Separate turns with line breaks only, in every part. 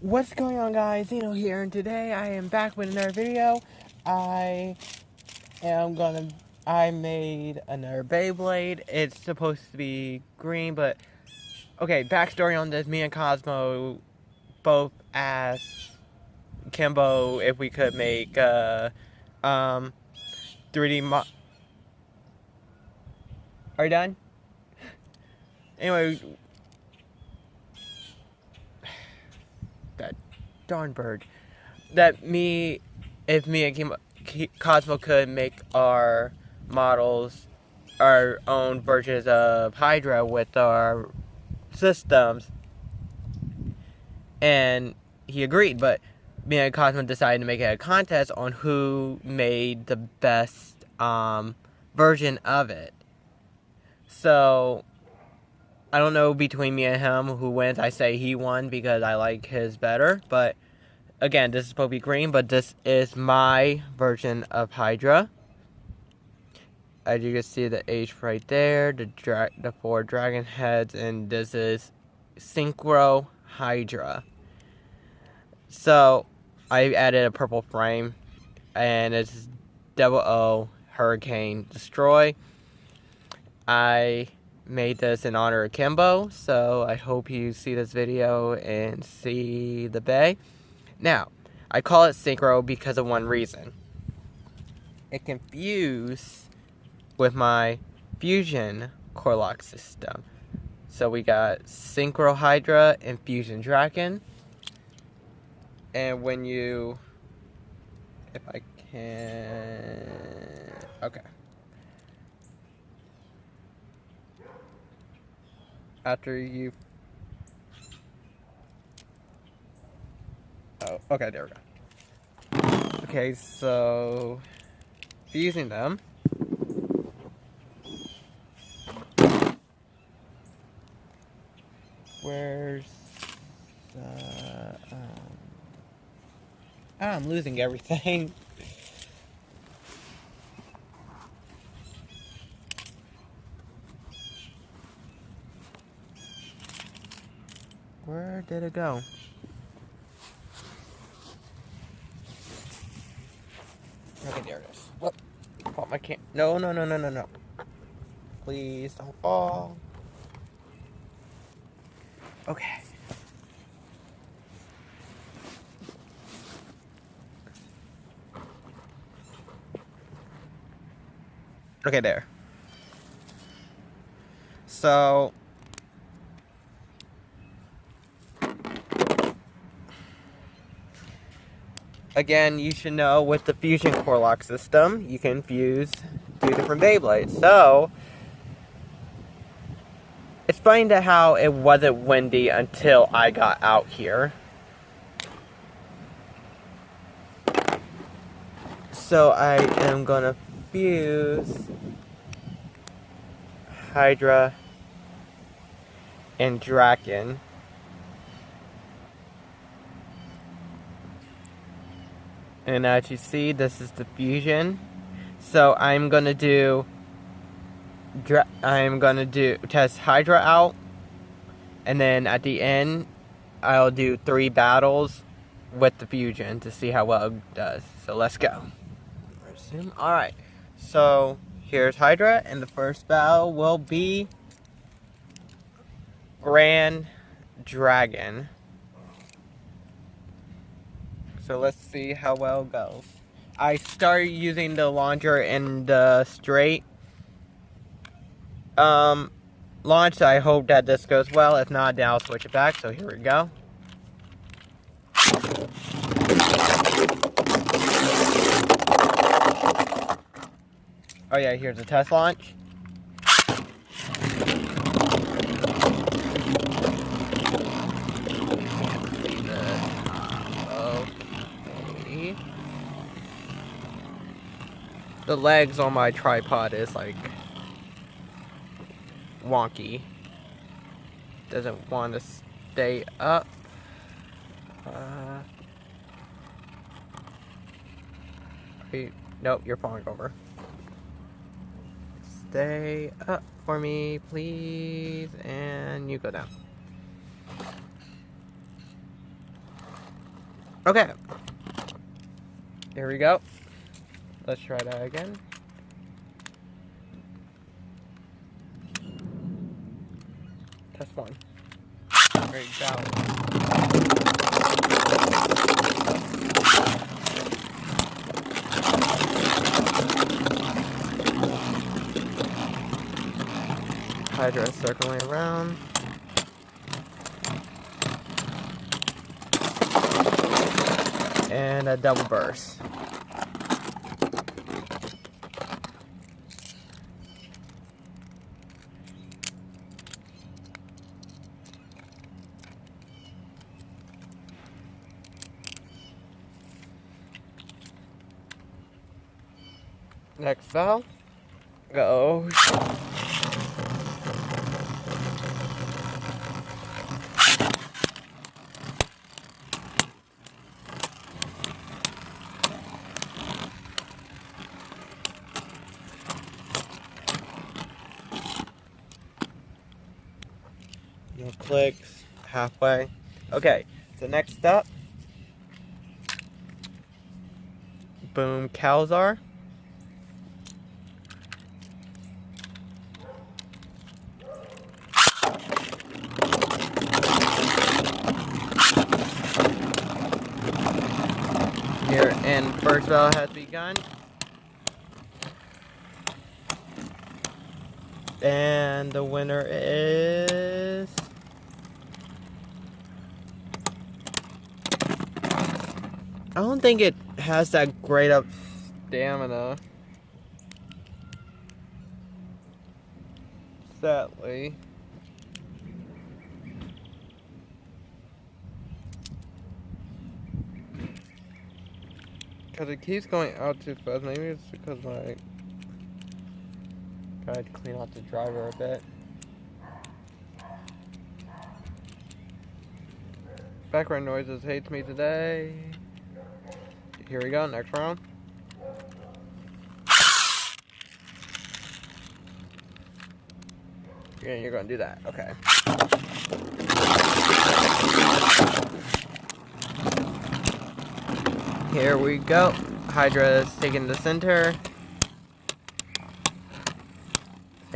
What's going on, guys? Zeno here, and today I am back with another video. I made another Beyblade. It's supposed to be green, but okay, backstory on this. Me and Cosmo both asked Kimbo if we could make 3D Are you done? Anyway, that darn bird. If me and Cosmo could make our models, our own versions of Hydra with our systems, and he agreed. But me and Cosmo decided to make it a contest on who made the best version of it. So I don't know between me and him who wins. I say he won because I like his better, but again, this is supposed to be green, but this is my version of Hydra. As you can see, the H right there, the 4 dragon heads, and this is Synchro Hydra. So I added a purple frame, and it's Double O Hurricane Destroy. I made this in honor of Kimbo, so I hope you see this video and see the bay. Now, I call it Synchro because of one reason. It confused with my Fusion core lock system. So we got Synchro Hydra and Fusion Dragon. And when you... if I can... okay. After you... oh, okay, there we go. Okay, so... fusing them. Where's... I'm losing everything. Where did it go? Okay, there it is. Whoop. Pop my can. No. Please don't fall. Okay. Okay, there. So... again, you should know with the Fusion core lock system, you can fuse 2 different Beyblades. So, it's funny to how it wasn't windy until I got out here. So, I am gonna fuse Hydra and Draken. And as you see, this is the fusion. So I'm gonna test Hydra out, and then at the end, I'll do 3 battles with the fusion to see how well it does. So let's go. Resume. All right. So here's Hydra, and the first battle will be Grand Dragon. So let's see how well it goes. I started using the launcher in the straight launch, so I hope that this goes well. If not, then I'll switch it back. So here we go. Oh yeah, here's a test launch. The legs on my tripod is like wonky. Doesn't want to stay up. Wait, nope, you're falling over. Stay up for me, please, and you go down. Okay. Here we go. Let's try that again. That's fun. Great job. Hydra circling around. And a double burst. Next valve. Go. No clicks, halfway. Okay, so next up, boom, Calzar. Here, and first bell has begun. And the winner is... I don't think it has that great of stamina. Sadly. Because it keeps going out too fast. Maybe it's because my... Gotta clean out the driver a bit. Background noises hates me today. Here we go, next round. Yeah, you're gonna do that, okay. Here we go. Hydra's taking the center.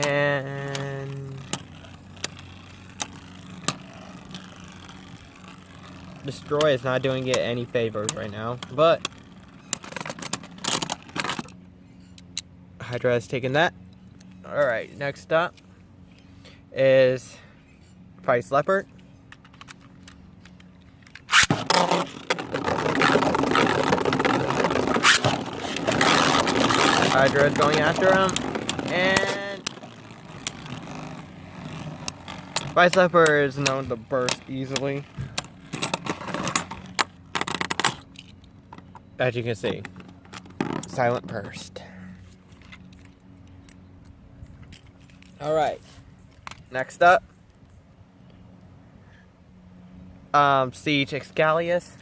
And Destroy is not doing it any favors right now, but Hydra has taken that. Alright, next up is Price Leopard. Hydra is going after him, and Price Leopard is known to burst easily. As you can see, silent burst. Alright, next up, Siege Excalius.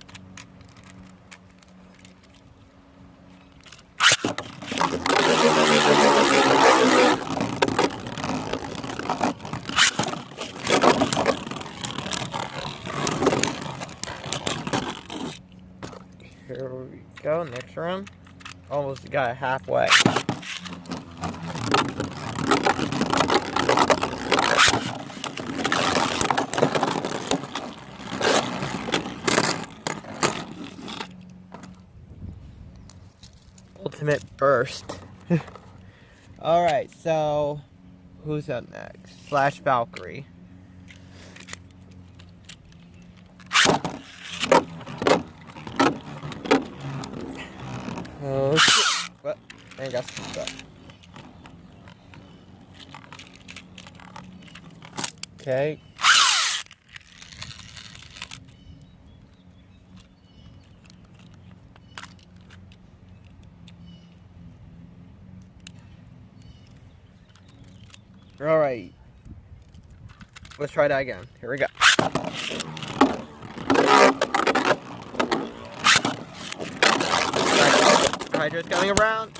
Here we go, next round. Almost got it halfway. Ultimate burst. Alright, so who's up next? Flash Valkyrie. Oh shit. What? I ain't got some stuff. Okay. Alright. Let's try that again. Here we go. Hydra's coming around.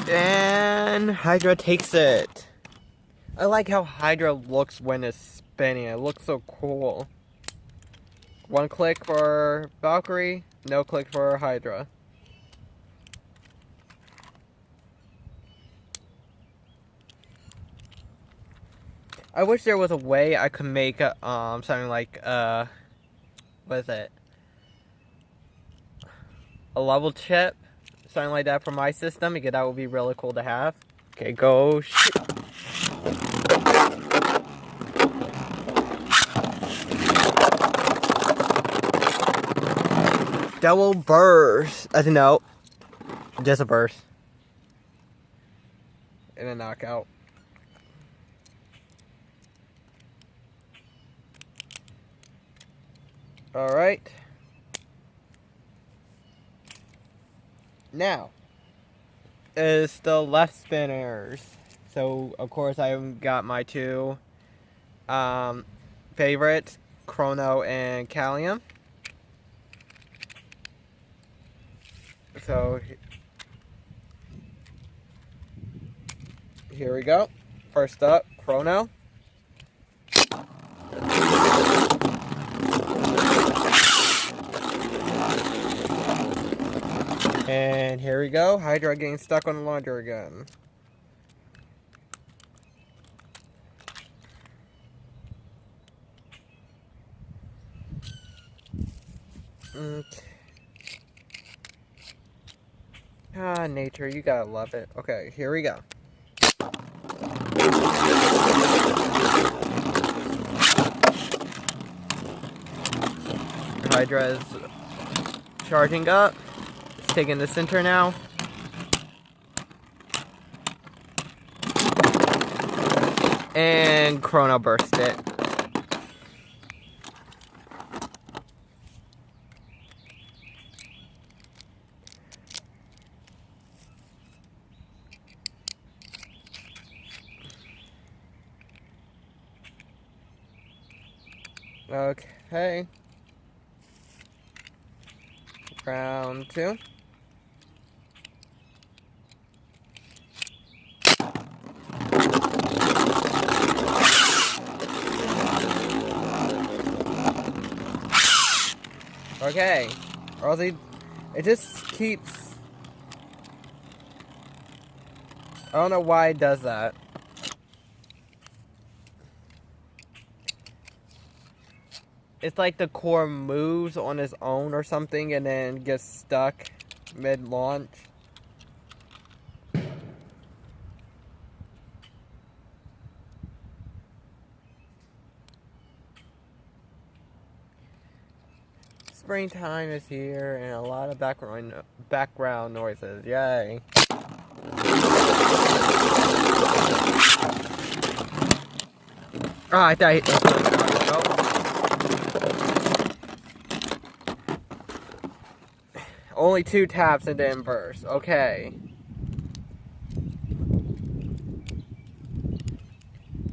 And Hydra takes it. I like how Hydra looks when it's spinning. It looks so cool. One click for Valkyrie, no click for Hydra. I wish there was a way I could make a, something like, what is it? A level chip, something like that for my system, because that would be really cool to have. Okay, go shoot. Double burst. I think no, just a burst and a knockout. All right. Now is the left spinners. So of course I got my two favorites, Chrono and Callium. So here we go. First up, Chrono. And here we go, Hydra getting stuck on the launcher again. Okay. Ah, nature, you gotta love it. Okay, here we go. Hydra is charging up. It's taking the center now. And Chrono burst it. Okay. Round two. Okay. Rosie, it just keeps... I don't know why it does that. It's like the core moves on its own or something and then gets stuck mid-launch. Springtime is here and a lot of background noises. Yay. Ah, I thought only 2 taps and then burst. Okay.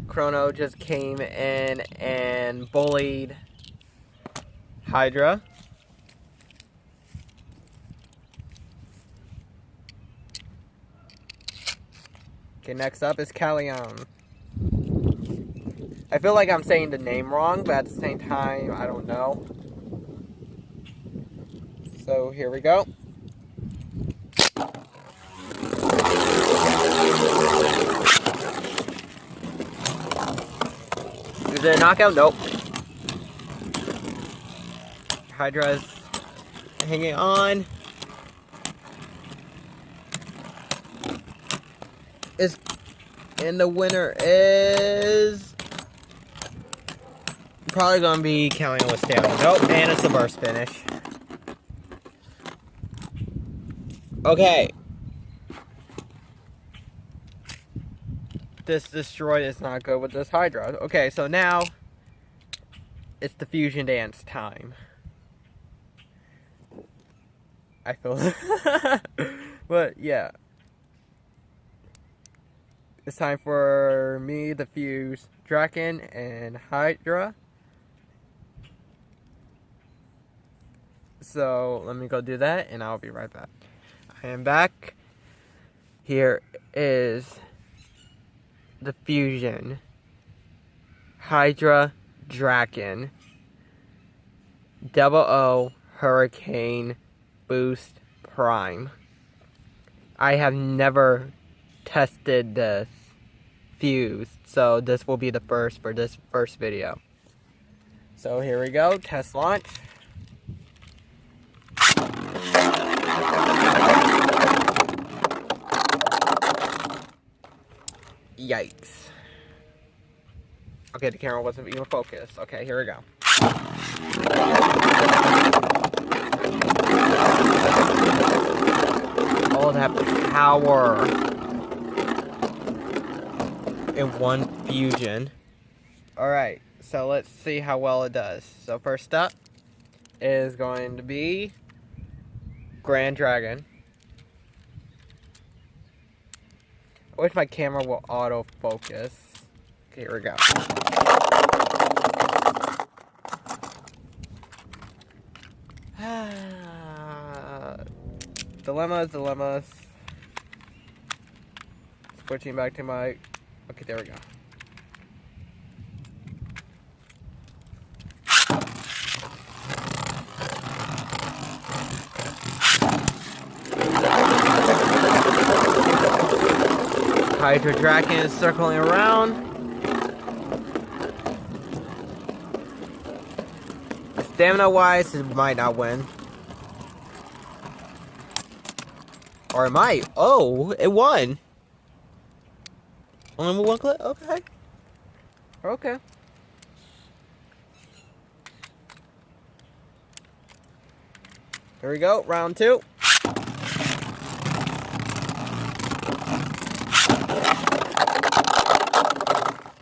Chrono just came in and bullied Hydra. Okay, next up is Callium. I feel like I'm saying the name wrong, but at the same time, I don't know. So here we go. Is it a knockout? Nope. Hydra's hanging on. And the winner is probably gonna be counting with stamina. Nope, and it's a burst finish. Okay. This destroy is not good with this Hydra. Okay, so now it's the fusion dance time. I feel but yeah. It's time for me to fuse Draken and Hydra. So let me go do that and I'll be right back. I am back. Here is the fusion. Hydra Draken. Double O Hurricane Boost Prime. I have never tested this fuse, so this will be the first for this first video. So here we go, test launch. Yikes. Okay, the camera wasn't even focused. Okay, here we go. All that power in one fusion. Alright, so let's see how well it does. So first up is going to be Grand Dragon. I wish my camera will autofocus. Okay, here we go. Dilemmas. Switching back to my... Okay, there we go. Hydra Draken is circling around. Stamina-wise, it might not win. Or it might. Oh, it won. Only one clip? Okay. Okay. Here we go, round 2.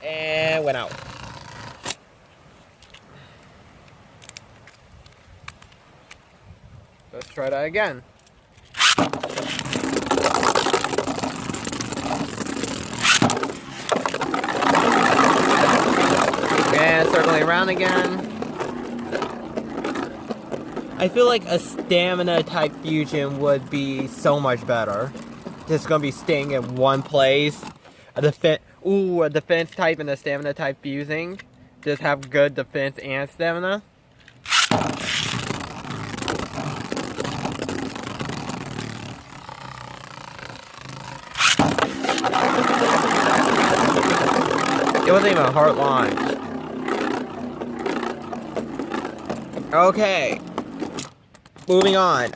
And went out. Let's try that again. And circling around again. I feel like a stamina type fusion would be so much better. Just gonna be staying in one place. A defense type and a stamina type fusing. Just have good defense and stamina. It wasn't even a hard launch. Okay. Moving on.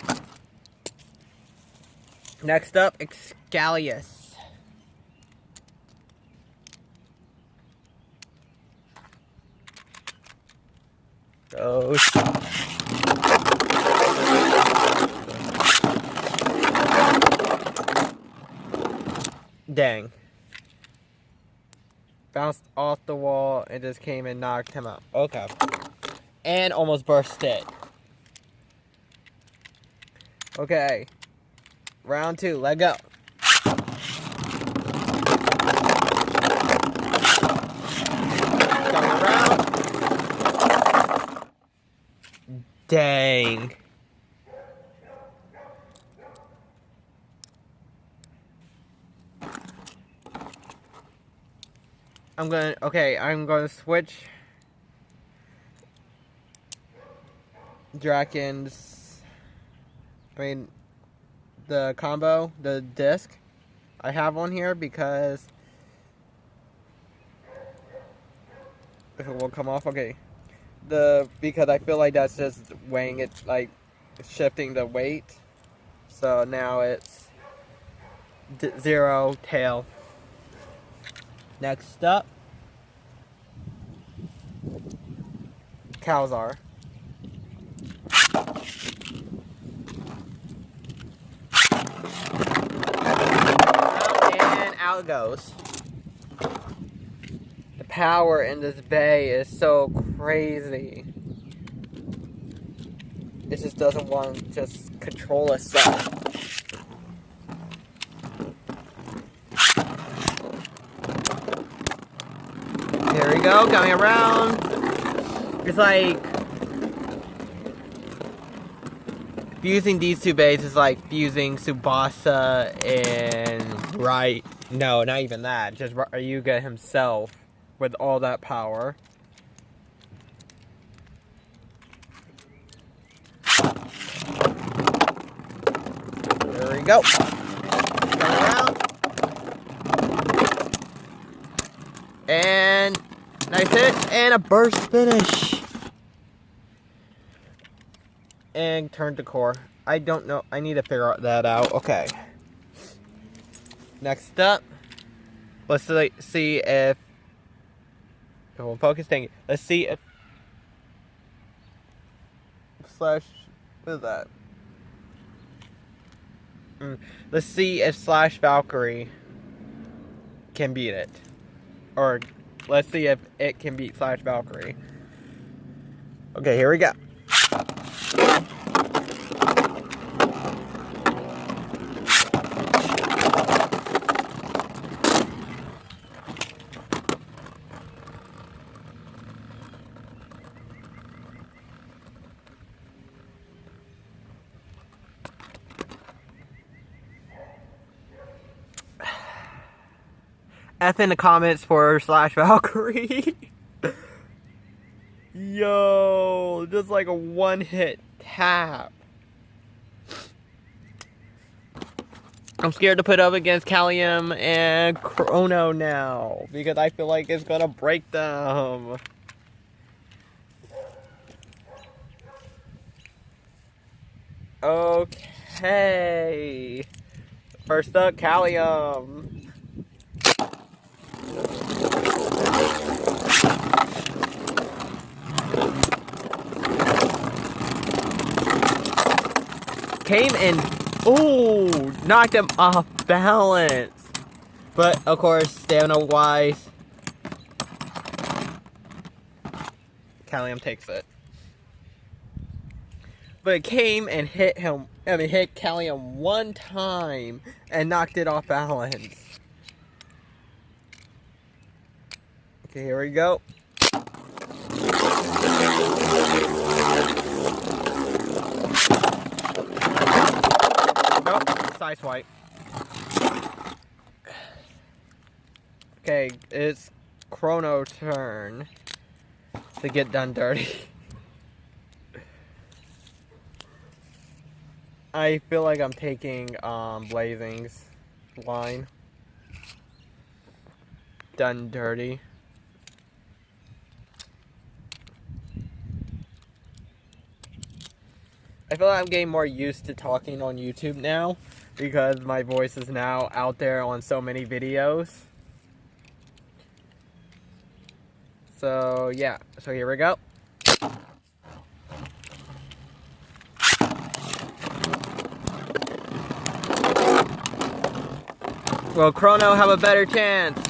Next up, Excalius. Oh, dang. Bounced off the wall and just came and knocked him out. Okay. And almost burst it. Okay. Round 2, let go. Coming around. Dang. I'm gonna switch Drakens. The combo, the disc I have on here because if it will come off, okay. Because I feel like that's just weighing it, like shifting the weight. So now it's 0 tail. Next up, Calzar. And out it goes. The power in this bay is so crazy. It just doesn't want to just control itself. Here we go, coming around. It's like fusing these two bays is like fusing Tsubasa and No, not even that. Just Ryuga himself with all that power. There we go. Turn around. And nice hit. And a burst finish. And turn to core. I don't know. I need to figure that out. Okay. Next up, let's see if. Well, focus. Thank you. Let's see if. Slash. What is that? Let's see if Slash Valkyrie can beat it. Or let's see if it can beat Slash Valkyrie. Okay, here we go. F in the comments for Slash Valkyrie. Yo, just like a one-hit tap. I'm scared to put up against Callium and Chrono now because I feel like it's gonna break them. Okay. First up, Callium. Came and knocked him off balance. But of course, stamina wise, Callium takes it. But it came and hit him. Hit Callium one time and knocked it off balance. Okay, here we go. Nope, side swipe. Okay, it's Chrono turn to get done dirty. I feel like I'm taking Blazing's line. Done dirty. I feel like I'm getting more used to talking on YouTube now because my voice is now out there on so many videos. So yeah, so here we go. Will Chrono have a better chance?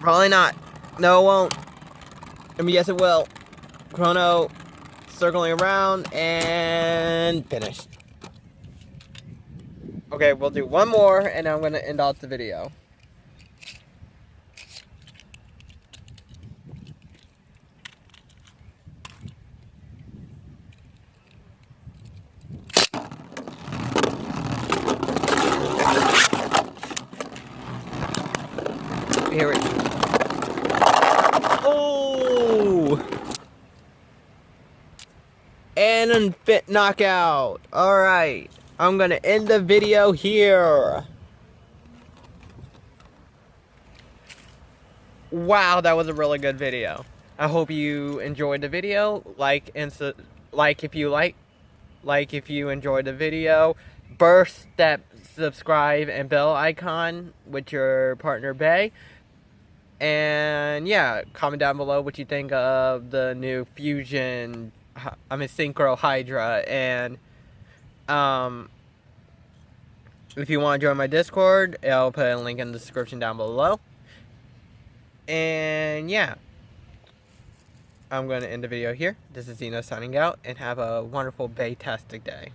Probably not. No, it won't. I mean, yes, it will. Chrono circling around and finished. Okay, we'll do one more and I'm going to end off the video. Here we go. Oh! And unfit knockout. Alright. I'm going to end the video here. Wow, that was a really good video. I hope you enjoyed the video. Like if you enjoyed the video. Burst that subscribe and bell icon with your partner Bay. And yeah, comment down below what you think of the new Fusion, Synchro Hydra. And if you want to join my Discord, I'll put a link in the description down below. And yeah, I'm going to end the video here. This is Zeno signing out, and have a wonderful Bay-tastic day.